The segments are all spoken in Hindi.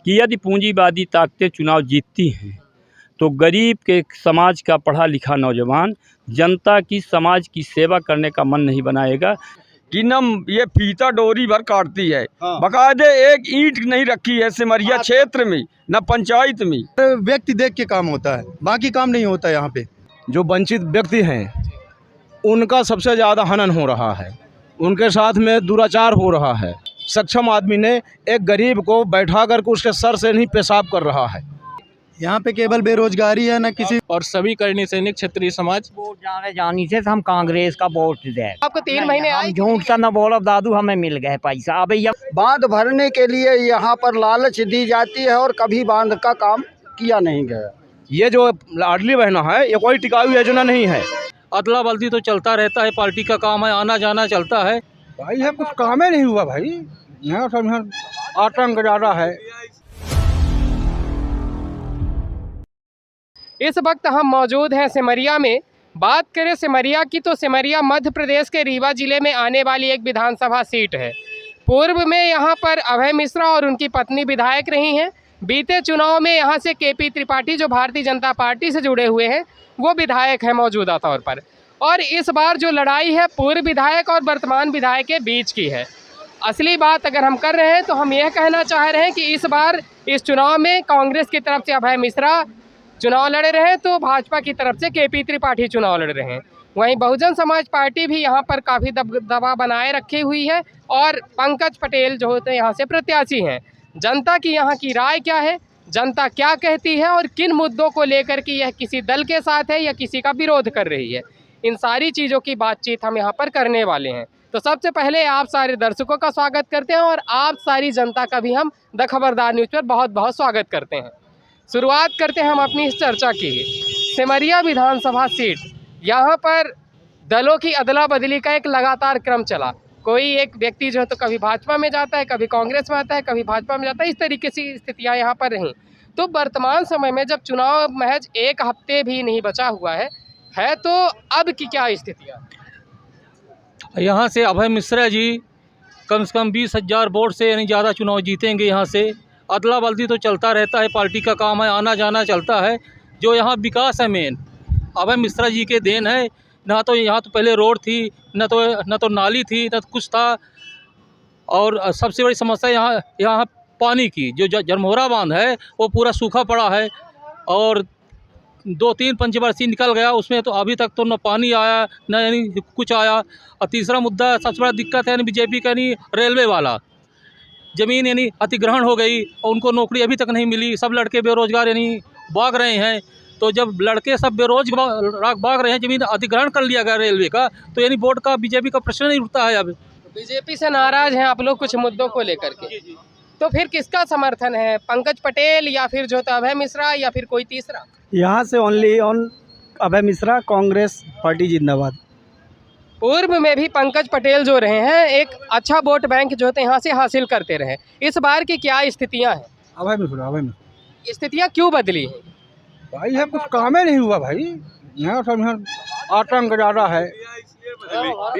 कि यदि पूंजीवादी ताकतें चुनाव जीतती हैं तो गरीब के समाज का पढ़ा लिखा नौजवान जनता की समाज की सेवा करने का मन नहीं बनाएगा कि न ये फीता डोरी भर काटती है। हाँ। बकायदे एक ईंट नहीं रखी है सिमरिया क्षेत्र में, न पंचायत में। व्यक्ति देख के काम होता है, बाकी काम नहीं होता यहाँ पे। जो वंचित व्यक्ति हैं उनका सबसे ज़्यादा हनन हो रहा है, उनके साथ में दुराचार हो रहा है। सक्षम आदमी ने एक गरीब को बैठा कर उसके सर से नहीं पेशाब कर रहा है। यहाँ पे केवल बेरोजगारी है, ना किसी। और सभी करणी सैनिक क्षत्रिय समाज वोट जाने जानी से हम कांग्रेस का वोट दे। आपको 3 महीने हम झूठ सा न बोलो दादू, हमें मिल गए पैसा। अब बांध भरने के लिए यहाँ पर लालच दी जाती है और कभी बांध का काम किया नहीं गया। ये जो लाडली बहना है ये कोई टिकाऊ योजना नहीं है। अदला बदली तो चलता रहता है, पार्टी का काम है, आना जाना चलता है। भाई है कुछ काम ही नहीं हुआ भाई, यहाँ सब आतंक ज़्यादा है। इस वक्त हम मौजूद हैं सिमरिया में। बात करें सिमरिया की तो सिमरिया मध्य प्रदेश के रीवा जिले में आने वाली एक विधानसभा सीट है। पूर्व में यहाँ पर अभय मिश्रा और उनकी पत्नी विधायक रही हैं। बीते चुनाव में यहाँ से केपी त्रिपाठी जो भारतीय जनता पार्टी से जुड़े हुए हैं वो विधायक हैं मौजूदा तौर पर। और इस बार जो लड़ाई है पूर्व विधायक और वर्तमान विधायक के बीच की है। असली बात अगर हम कर रहे हैं तो हम यह कहना चाह रहे हैं कि इस बार इस चुनाव में कांग्रेस की तरफ से अभय मिश्रा चुनाव लड़े रहे तो भाजपा की तरफ से केपी त्रिपाठी चुनाव लड़ रहे हैं। वहीं बहुजन समाज पार्टी भी यहाँ पर काफ़ी दबा बनाए रखी हुई है और पंकज पटेल जो होते हैं यहाँ से प्रत्याशी हैं। जनता की यहाँ की राय क्या है, जनता क्या कहती है और किन मुद्दों को लेकर के यह किसी दल के साथ है या किसी का विरोध कर रही है, इन सारी चीज़ों की बातचीत हम यहाँ पर करने वाले हैं। तो सबसे पहले आप सारे दर्शकों का स्वागत करते हैं और आप सारी जनता का भी हम द खबरदार न्यूज़ पर बहुत बहुत स्वागत करते हैं। शुरुआत करते हैं हम अपनी इस चर्चा की। सिमरिया विधानसभा सीट, यहाँ पर दलों की अदला बदली का एक लगातार क्रम चला। कोई एक व्यक्ति जो है तो कभी भाजपा में जाता है, कभी कांग्रेस में आता है, कभी भाजपा में जाता है। इस तरीके से स्थितियाँ यहाँ पर रहीं। तो वर्तमान समय में जब चुनाव महज 1 हफ्ते भी नहीं बचा हुआ है तो अब की क्या स्थितियाँ? यहाँ से अभय मिश्रा जी कम से कम 20,000 वोट से यानी ज़्यादा चुनाव जीतेंगे। यहाँ से अदला बदली तो चलता रहता है, पार्टी का काम है, आना जाना चलता है। जो यहाँ विकास है मेन अभय मिश्रा जी के देन है। ना तो यहाँ तो पहले रोड थी, न तो नाली थी, न तो कुछ था। और सबसे बड़ी समस्या यहाँ पानी की, जो जरमोरा बांध है वो पूरा सूखा पड़ा है और 2-3 पंचवर्षीय निकल गया, उसमें तो अभी तक तो न पानी आया न यानी कुछ आया। और तीसरा मुद्दा सबसे बड़ा दिक्कत है यानी बीजेपी का यानी रेलवे वाला ज़मीन यानी अधिग्रहण हो गई और उनको नौकरी अभी तक नहीं मिली। सब लड़के बेरोजगार यानी भाग रहे हैं। तो जब लड़के सब बेरोजगार भाग रहे हैं, ज़मीन अधिग्रहण कर लिया गया रेलवे का, तो यानी वोट का बीजेपी का प्रश्न नहीं उठता है। अब बीजेपी से नाराज हैं आप लोग कुछ मुद्दों को लेकर के, तो फिर किसका समर्थन है? पंकज पटेल या फिर जो अभय मिश्रा या फिर कोई तीसरा? यहाँ से only on Abhay Mishra, Congress party जिंदाबाद। पूर्व में भी पंकज पटेल जो रहे हैं एक अच्छा वोट बैंक जो है यहाँ से हासिल करते रहे। इस बार की क्या स्थितियाँ हैं? अभय मिश्रा स्थितियाँ क्यों बदली हैं? भाई है कुछ काम ही नहीं हुआ भाई, यहाँ सब आतंक ज़्यादा है।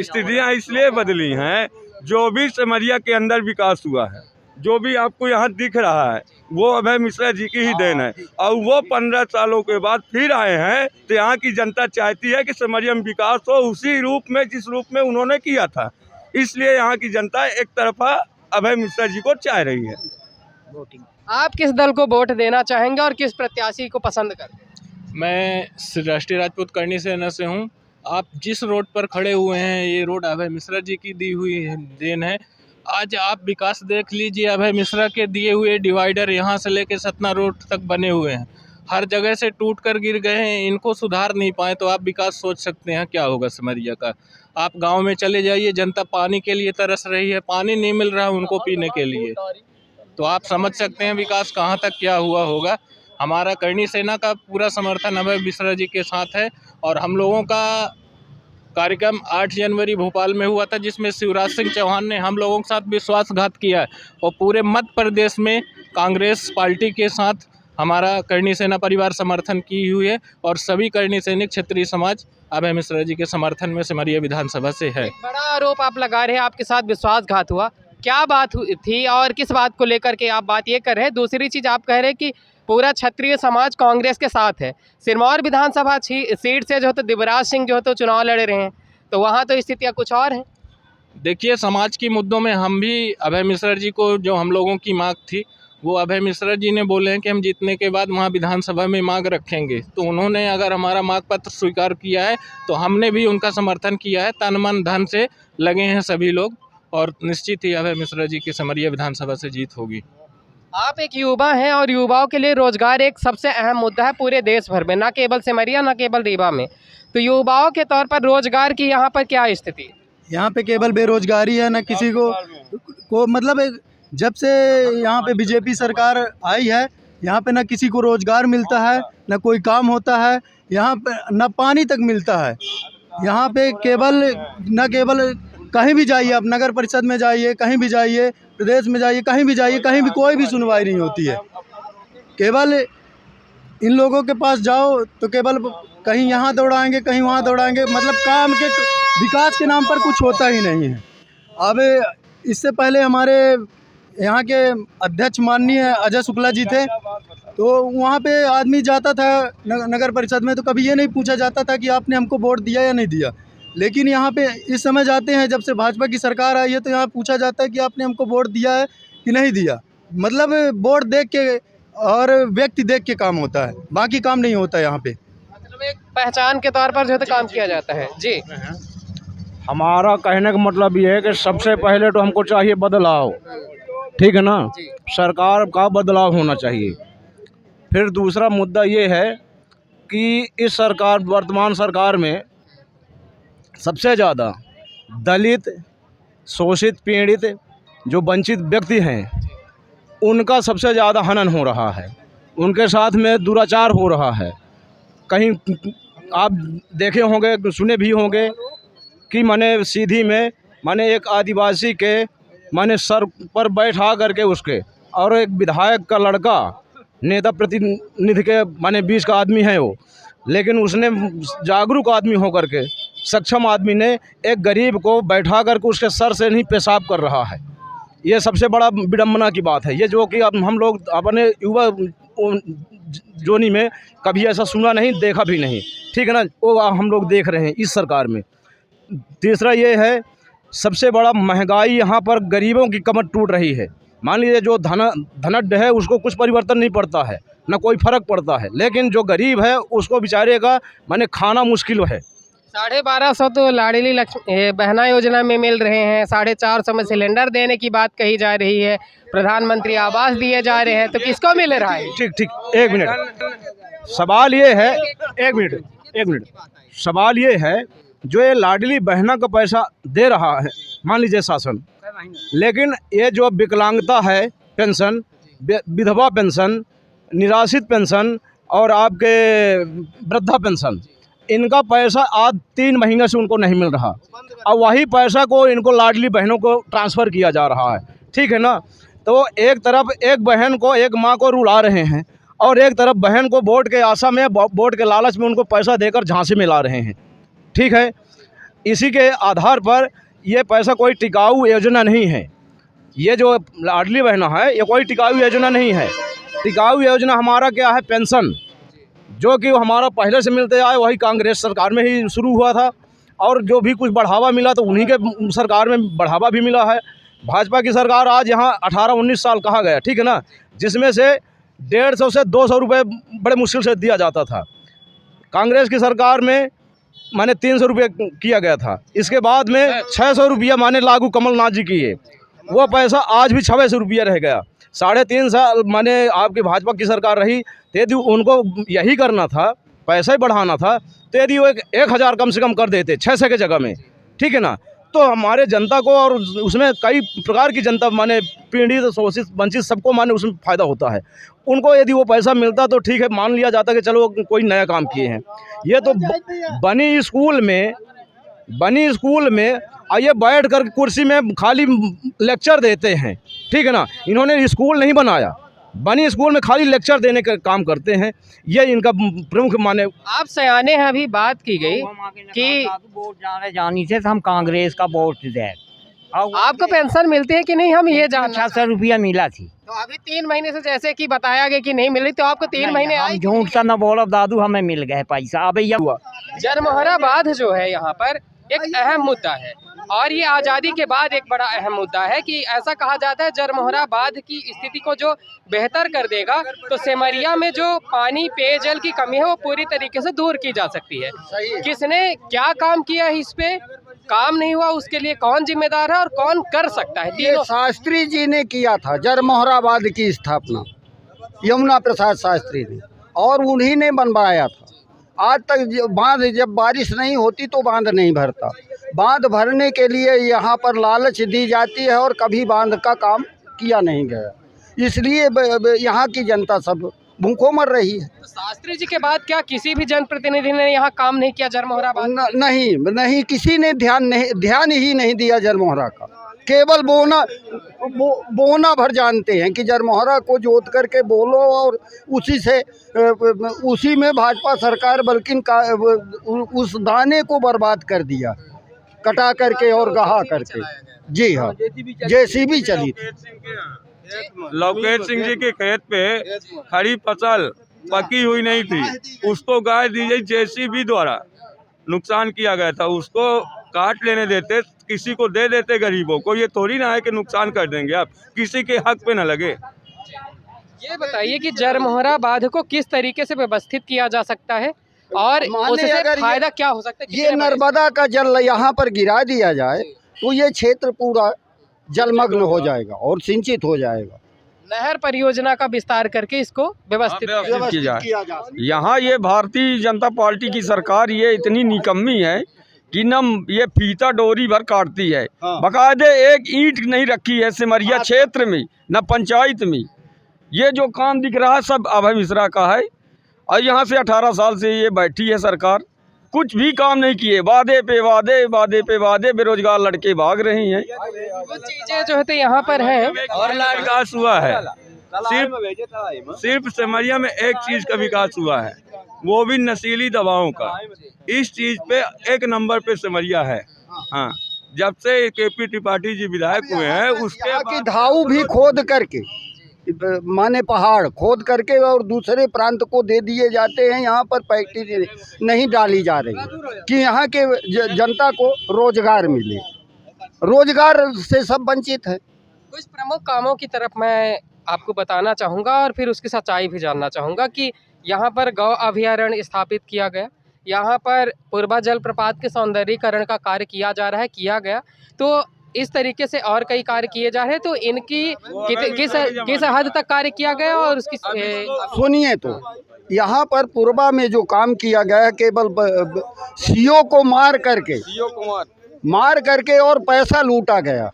स्थितियाँ इसलिए बदली हैं, जो भी सिमरिया के अंदर विकास हुआ है, जो भी आपको यहाँ दिख रहा है वो अभय मिश्रा जी की ही देन है। और वो 15 सालों के बाद फिर आए हैं तो यहाँ की जनता चाहती है कि सिमरिया में विकास हो उसी रूप में जिस रूप में उन्होंने किया था। इसलिए यहाँ की जनता एक तरफा अभय मिश्रा जी को चाह रही है। आप किस दल को वोट देना चाहेंगे और किस प्रत्याशी को पसंद करते हैं? मैं राष्ट्रीय राजपूत करणी सेना से हूँ। आप जिस रोड पर खड़े हुए हैं ये रोड अभय मिश्रा जी की दी हुई देन है। आज आप विकास देख लीजिए, अभय मिश्रा के दिए हुए डिवाइडर यहाँ से लेके सतना रोड तक बने हुए हैं, हर जगह से टूट कर गिर गए हैं। इनको सुधार नहीं पाए तो आप विकास सोच सकते हैं क्या होगा सिमरिया का। आप गांव में चले जाइए, जनता पानी के लिए तरस रही है, पानी नहीं मिल रहा है उनको पीने के लिए। तो आप समझ सकते हैं विकास कहाँ तक क्या हुआ होगा। हमारा करणी सेना का पूरा समर्थन अभय मिश्रा जी के साथ है। और हम लोगों का कार्यक्रम 8 जनवरी भोपाल में हुआ था, जिसमें शिवराज सिंह चौहान ने हम लोगों के साथ विश्वासघात किया है। और पूरे मध्य प्रदेश में कांग्रेस पार्टी के साथ हमारा करणी सेना परिवार समर्थन की हुई है। और सभी करणी सैनिक क्षत्रिय समाज अभय मिश्रा जी के समर्थन में सिमरिया विधानसभा से है। बड़ा आरोप आप लगा रहे हैं आपके साथ विश्वासघात हुआ, क्या बात थी और किस बात को लेकर के आप बात ये कर रहे हैं? दूसरी चीज़ आप कह रहे हैं कि पूरा क्षत्रिय समाज कांग्रेस के साथ है। सिरमौर विधानसभा सीट से जो तो दिवराज सिंह जो तो चुनाव लड़ रहे हैं, तो वहाँ तो स्थितियाँ कुछ और हैं। देखिए, समाज की मुद्दों में हम भी अभय मिश्रा जी को, जो हम लोगों की मांग थी, वो अभय मिश्रा जी ने बोले हैं कि हम जीतने के बाद वहाँ विधानसभा में मांग रखेंगे। तो उन्होंने अगर हमारा मांग पत्र स्वीकार किया है तो हमने भी उनका समर्थन किया है। तन मन धन से लगे हैं सभी लोग और निश्चित ही अभय मिश्रा जी की सिमरिया विधानसभा से जीत होगी। आप एक युवा हैं और युवाओं के लिए रोजगार एक सबसे अहम मुद्दा है पूरे देश भर में, ना केवल सिमरिया ना केवल रीवा में। तो युवाओं के तौर पर रोजगार की यहाँ पर क्या स्थिति है? यहाँ पे केवल बेरोजगारी है, ना किसी को मतलब जब से यहाँ पे बीजेपी सरकार आई है, यहाँ पे ना किसी को रोजगार मिलता है, ना कोई काम होता है, यहाँ पे ना पानी तक मिलता है। यहाँ पे केवल कहीं भी जाइए, आप नगर परिषद में जाइए, कहीं भी जाइए, प्रदेश में जाइए, कहीं भी जाइए, कहीं भी कोई भी सुनवाई नहीं होती है। केवल इन लोगों के पास जाओ तो केवल कहीं यहाँ दौड़ाएंगे, कहीं वहाँ दौड़ाएंगे, मतलब काम के विकास के नाम पर कुछ होता ही नहीं है। अब इससे पहले हमारे यहाँ के अध्यक्ष माननीय अजय शुक्ला जी थे, तो वहाँ पे आदमी जाता था नगर परिषद में, तो कभी ये नहीं पूछा जाता था कि आपने हमको वोट दिया या नहीं दिया। लेकिन यहाँ पे इस समय जाते हैं, जब से भाजपा की सरकार आई है, तो यहाँ पूछा जाता है कि आपने हमको वोट दिया है कि नहीं दिया। मतलब वोट देख के और व्यक्ति देख के काम होता है, बाकी काम नहीं होता यहाँ पे। मतलब एक पहचान के तौर पर जो तो काम किया जाता है। जी, हमारा कहने का मतलब ये है कि सबसे पहले तो हमको चाहिए बदलाव, ठीक है ना। सरकार का बदलाव होना चाहिए। फिर दूसरा मुद्दा ये है कि इस सरकार, वर्तमान सरकार में सबसे ज़्यादा दलित, शोषित, पीड़ित, जो वंचित व्यक्ति हैं, उनका सबसे ज़्यादा हनन हो रहा है, उनके साथ में दुराचार हो रहा है। कहीं आप देखे होंगे, सुने भी होंगे कि माने सीधी में माने एक आदिवासी के माने सर पर बैठा करके उसके, और एक विधायक का लड़का नेता प्रतिनिधि के माने बीच का आदमी है वो, लेकिन उसने जागरूक आदमी होकर के, सक्षम आदमी ने एक गरीब को बैठा करके उसके सर से नहीं पेशाब कर रहा है। ये सबसे बड़ा विडम्बना की बात है। ये जो कि अब हम लोग अपने युवा जोनी में कभी ऐसा सुना नहीं, देखा भी नहीं, ठीक है ना। वो हम लोग देख रहे हैं इस सरकार में। तीसरा ये है, सबसे बड़ा महंगाई, यहाँ पर गरीबों की कमर टूट रही है। मान लीजिए जो धनढ़ है उसको कुछ परिवर्तन नहीं पड़ता है, ना कोई फर्क पड़ता है, लेकिन जो गरीब है उसको बेचारे का माने खाना मुश्किल है। 1250 तो लाडली लक्ष्मी बहना योजना में मिल रहे हैं, 450 में सिलेंडर देने की बात कही जा रही है, प्रधानमंत्री आवास दिए जा रहे हैं, तो किसको मिल रहा है? ठीक, एक मिनट। सवाल ये है, एक मिनट, सवाल ये है, जो ये लाडली बहना का पैसा दे रहा है, मान लीजिए शासन, लेकिन ये जो विकलांगता है पेंशन, विधवा पेंशन, निराश्रित पेंशन और आपके वृद्धा पेंशन, इनका पैसा आज 3 महीने से उनको नहीं मिल रहा, और वही पैसा को इनको लाडली बहनों को ट्रांसफ़र किया जा रहा है, ठीक है ना। तो एक तरफ एक बहन को, एक माँ को रुला रहे हैं, और एक तरफ बहन को वोट के आशा में, वोट के लालच में उनको पैसा देकर झांसे में ला रहे हैं, ठीक है। इसी के आधार पर ये पैसा कोई टिकाऊ योजना नहीं है। ये जो लाडली बहना है, ये कोई टिकाऊ योजना नहीं है। टिकाऊ योजना हमारा क्या है, पेंशन, जो कि हमारा पहले से मिलते आए, वही कांग्रेस सरकार में ही शुरू हुआ था, और जो भी कुछ बढ़ावा मिला तो उन्हीं के सरकार में बढ़ावा भी मिला है। भाजपा की सरकार आज यहाँ 18-19 साल कहा गया, ठीक है ना, जिसमें से 150 से 200 रुपये बड़े मुश्किल से दिया जाता था। कांग्रेस की सरकार में माने 300 रुपये किया गया था। इसके बाद में 600 रुपया माने लागू कमलनाथ जी किए, वो पैसा आज भी 600 रुपया रह गया। 3.5 साल माने आपकी भाजपा की सरकार रही, तो यदि उनको यही करना था, पैसा ही बढ़ाना था, तो यदि वो 1000 कम से कम कर देते 600 के जगह में, ठीक है ना, तो हमारे जनता को, और उसमें कई प्रकार की जनता माने पीड़ित, शोषित, वंचित, सबको माने उसमें फ़ायदा होता है। उनको यदि वो पैसा मिलता तो ठीक है, मान लिया जाता कि चलो कोई नया काम किए हैं। ये तो बनी स्कूल में आइए बैठ कर कुर्सी में खाली लेक्चर देते हैं, ठीक है ना। इन्होंने स्कूल नहीं बनाया, बनी स्कूल में खाली लेक्चर देने का काम करते हैं। ये इनका प्रमुख माने। आप सयाने हैं, अभी बात की गई कि वोट जाने जानी से हम कांग्रेस का वोट दें। आपको पेंशन मिलती है कि नहीं, हम ये जानना 600 रुपया मिला थी। तो अभी 3 महीने से जैसे कि बताया गया कि नहीं मिली, तो आपको 3 महीने हम आए? झूठ सा न बोलब दादू, हमें मिल गए पैसा। अब ये जरमोहरा बांध जो है यहाँ पर एक अहम मुद्दा है, और ये आज़ादी के बाद एक बड़ा अहम मुद्दा है कि ऐसा कहा जाता है जरमोहरा बांध की स्थिति को जो बेहतर कर देगा तो सेमरिया में जो पानी पेयजल की कमी है वो पूरी तरीके से दूर की जा सकती है। किसने क्या काम किया है, इस पे काम नहीं हुआ, उसके लिए कौन जिम्मेदार है और कौन कर सकता है? ये शास्त्री जी ने किया था जरमोहरा बांध की स्थापना, यमुना प्रसाद शास्त्री ने, और उन्हीं ने बनवाया था। आज तक बांध, जब बारिश नहीं होती तो बांध नहीं भरता। बांध भरने के लिए यहाँ पर लालच दी जाती है और कभी बांध का काम किया नहीं गया, इसलिए यहाँ की जनता सब भूखों मर रही है। तो शास्त्री जी के बाद क्या किसी भी जनप्रतिनिधि ने यहाँ काम नहीं किया जरमोहरा बांध? नहीं, किसी ने ध्यान ही नहीं दिया जरमोहरा का। केवल बोना भर जानते हैं कि जरमोहरा को जोत करके बोलो, और उसी में भाजपा सरकार बल्कि उस दाने को बर्बाद कर दिया, कटा करके और गहा करके। जी हाँ, जेसीबी चली थी। लवकेश सिंह जी के खेत पे खड़ी फसल पकी हुई नहीं थी, उसको गाड़ दी गई, जेसीबी द्वारा नुकसान किया गया था। उसको काट लेने देते, किसी को दे देते गरीबों को। ये थोड़ी ना है कि नुकसान कर देंगे आप, किसी के हक पे ना लगे। ये बताइए कि जरमोहरा बांध को किस तरीके से व्यवस्थित किया जा सकता है और उससे फायदा क्या हो सकता है? ये नर्मदा का जल यहाँ पर गिरा दिया जाए तो ये क्षेत्र पूरा जलमग्न हो जाएगा और सिंचित हो जाएगा। नहर परियोजना का विस्तार करके इसको व्यवस्थित किया जाए। यहाँ ये भारतीय जनता पार्टी की सरकार ये इतनी निकम्मी है कि न ये फीता डोरी भर काटती है, बाकायदे एक ईंट नहीं रखी है सिमरिया क्षेत्र में, न पंचायत में। ये जो काम दिख रहा है सब अभय मिश्रा का है, और यहाँ से 18 साल से ये बैठी है सरकार, कुछ भी काम नहीं किए, वादे पे वादे, वादे पे वादे, बेरोजगार लड़के भाग रहे हैं। वो चीजें जो है यहाँ पर है और विकास हुआ है, सिर्फ सिमरिया में एक चीज का विकास हुआ है, वो भी नशीली दवाओं का। इस चीज पे 1 नंबर पे सिमरिया है। हाँ, जब से केपी त्रिपाठी जी विधायक हुए हैं उसके की धाऊ भी खोद करके, माने पहाड़ खोद करके और दूसरे प्रांत को दे दिए जाते हैं। यहाँ पर फैक्ट्री नहीं डाली जा रही कि यहाँ के जनता को रोजगार मिले, रोजगार से सब वंचित है। कुछ प्रमुख कामों की तरफ मैं आपको बताना चाहूँगा और फिर उसकी सच्चाई भी जानना चाहूँगा कि यहाँ पर गौ अभयारण्य स्थापित किया गया, यहाँ पर पूर्वा जलप्रपात के सौंदर्यीकरण का कार्य किया जा रहा है, किया गया। तो इस तरीके से और कई कार्य किए जा रहे हैं, तो इनकी किस हद तक कार्य किया गया और उसकी सुनिए, तो यहाँ पर पूर्वा में जो काम किया गया केवल सीओ को मार करके और पैसा लूटा गया,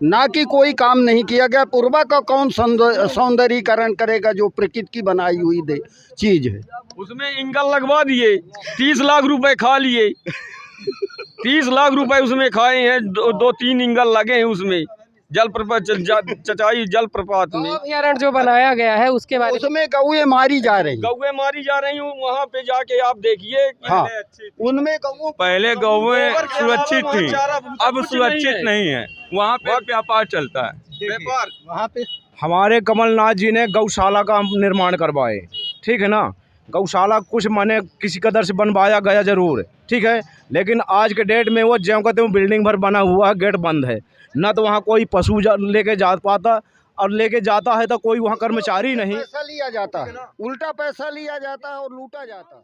ना कि कोई काम नहीं किया गया। पूर्वा का कौन सौंदर्यीकरण करेगा जो प्रकृति की बनाई हुई चीज है? उसमें इंगल लगवा दिए, 30 लाख रुपए खा लिए। 30 लाख रुपए उसमें खाए हैं, 2-3 इंगल लगे हैं उसमें जलप्रपात चचाई जलप्रपात में। अभयारण्य जो बनाया गया है उसके बारे में, उसमें गौएं मारी जा रही हूँ, वहाँ पे जाके आप देखिए। हाँ, उनमें गौएं पहले गौएं सुरक्षित थी, अब सुरक्षित नहीं है। वहाँ पे व्यापार चलता है। वहाँ पे हमारे कमलनाथ जी ने गौशाला का निर्माण करवाए, ठीक है ना। गौशाला कुछ माने किसी कदर से बनवाया गया जरूर, ठीक है, लेकिन आज के डेट में वो ज्यों कहते हैं बिल्डिंग भर बना हुआ है, गेट बंद है, ना तो वहाँ कोई पशु लेके जा पाता, और लेके जाता है तो कोई वहाँ कर्मचारी नहीं। पैसा लिया जाता है, उल्टा पैसा लिया जाता है और लूटा जाता है।